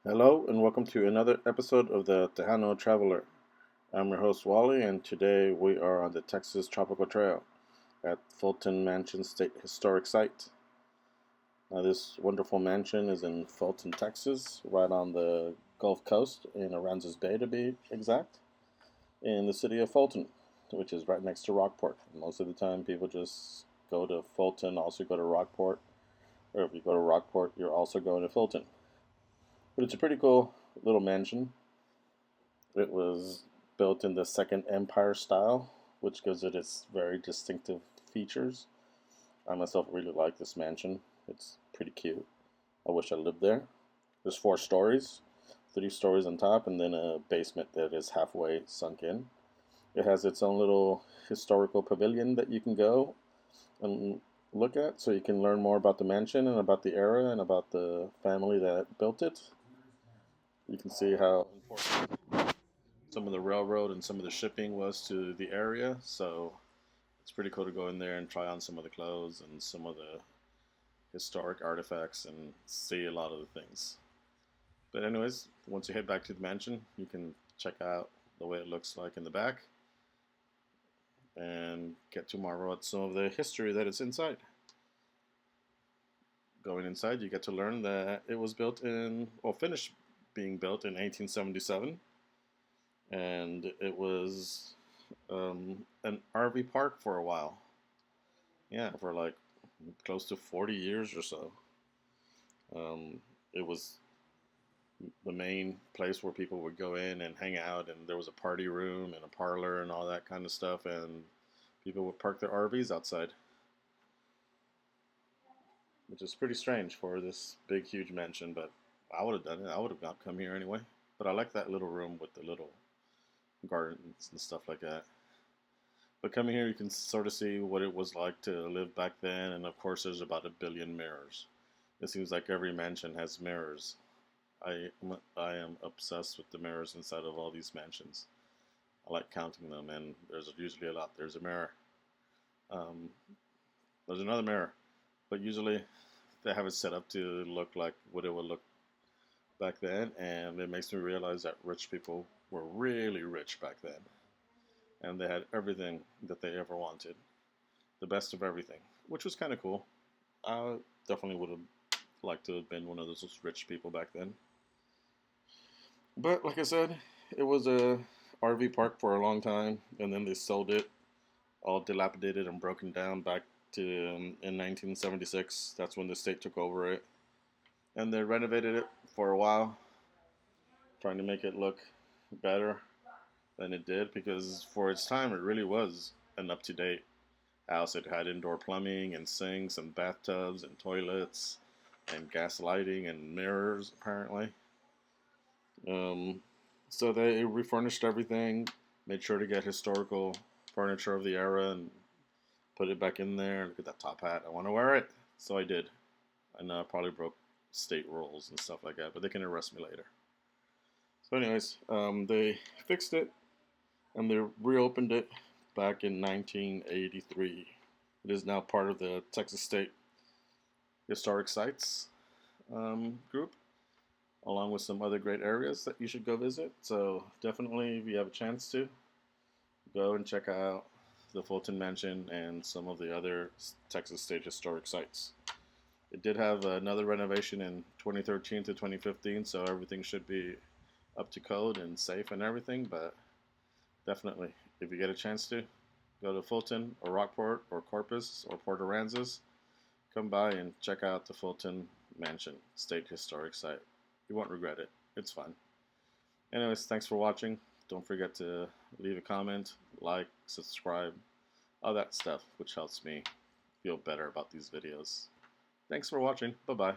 Hello and welcome to another episode of the Tejano Traveler. I'm your host Wally, and today we are on the Texas Tropical Trail at Fulton Mansion State Historic Site. Now, this wonderful mansion is in Fulton, Texas, right on the Gulf Coast in Aransas Bay to be exact, in the city of Fulton, which is right next to Rockport. Most of the time, people just go to Fulton, also go to Rockport, or if you go to Rockport, you're also going to Fulton. But it's a pretty cool little mansion. It was built in the Second Empire style, which gives it its very distinctive features. I myself really like this mansion. It's pretty cute. I wish I lived there. There's 4 stories, 3 stories on top, and then a basement that is halfway sunk in. It has its own little historical pavilion that you can go and look at so you can learn more about the mansion and about the era and about the family that built it. You can see how important some of the railroad and some of the shipping was to the area. So it's pretty cool to go in there and try on some of the clothes and some of the historic artifacts and see a lot of the things. But anyways, once you head back to the mansion, you can check out the way it looks like in the back and get to marvel at some of the history that is inside. Going inside, you get to learn that it was built in, well, finished being built in 1877, and it was an RV park for a while. Yeah, for like close to 40 years or so. It was the main place where people would go in and hang out, and there was a party room and a parlor and all that kind of stuff, and people would park their RVs outside, which is pretty strange for this big, huge mansion, but I would have done it. I would have not come here anyway. But I like that little room with the little gardens and stuff like that. But coming here, you can sort of see what it was like to live back then, and of course, there's about 1 billion mirrors. It seems like every mansion has mirrors. I am obsessed with the mirrors inside of all these mansions. I like counting them, and there's usually a lot. There's a mirror. Um, there's another mirror, but usually they have it set up to look like what it would look back then, and it makes me realize that rich people were really rich back then, and they had everything that they ever wanted, the best of everything, which was kind of cool. I definitely would have liked to have been one of those rich people back then. But like I said, it was a RV park for a long time, and then they sold it, all dilapidated and broken down, back to in 1976. That's when the state took over it, and they renovated it for a while, trying to make it look better than it did, because for its time it really was an up-to-date house. It had indoor plumbing and sinks and bathtubs and toilets and gas lighting and mirrors apparently. Um, so they refurnished everything, made sure to get historical furniture of the era and put it back in there. Look at that top hat. I want to wear it. So I did. I know I probably broke state rules and stuff like that, but they can arrest me later. So anyways, they fixed it and they reopened it back in 1983. It is now part of the Texas State Historic Sites group, along with some other great areas that you should go visit. So definitely, if you have a chance to, go and check out the Fulton Mansion and some of the other Texas State Historic Sites. It did have another renovation in 2013 to 2015, so everything should be up to code and safe and everything, but definitely, if you get a chance to, go to Fulton or Rockport or Corpus or Port Aransas, come by and check out the Fulton Mansion State Historic Site. You won't regret it. It's fun. Anyways, thanks for watching. Don't forget to leave a comment, like, subscribe, all that stuff, which helps me feel better about these videos. Thanks for watching. Bye-bye.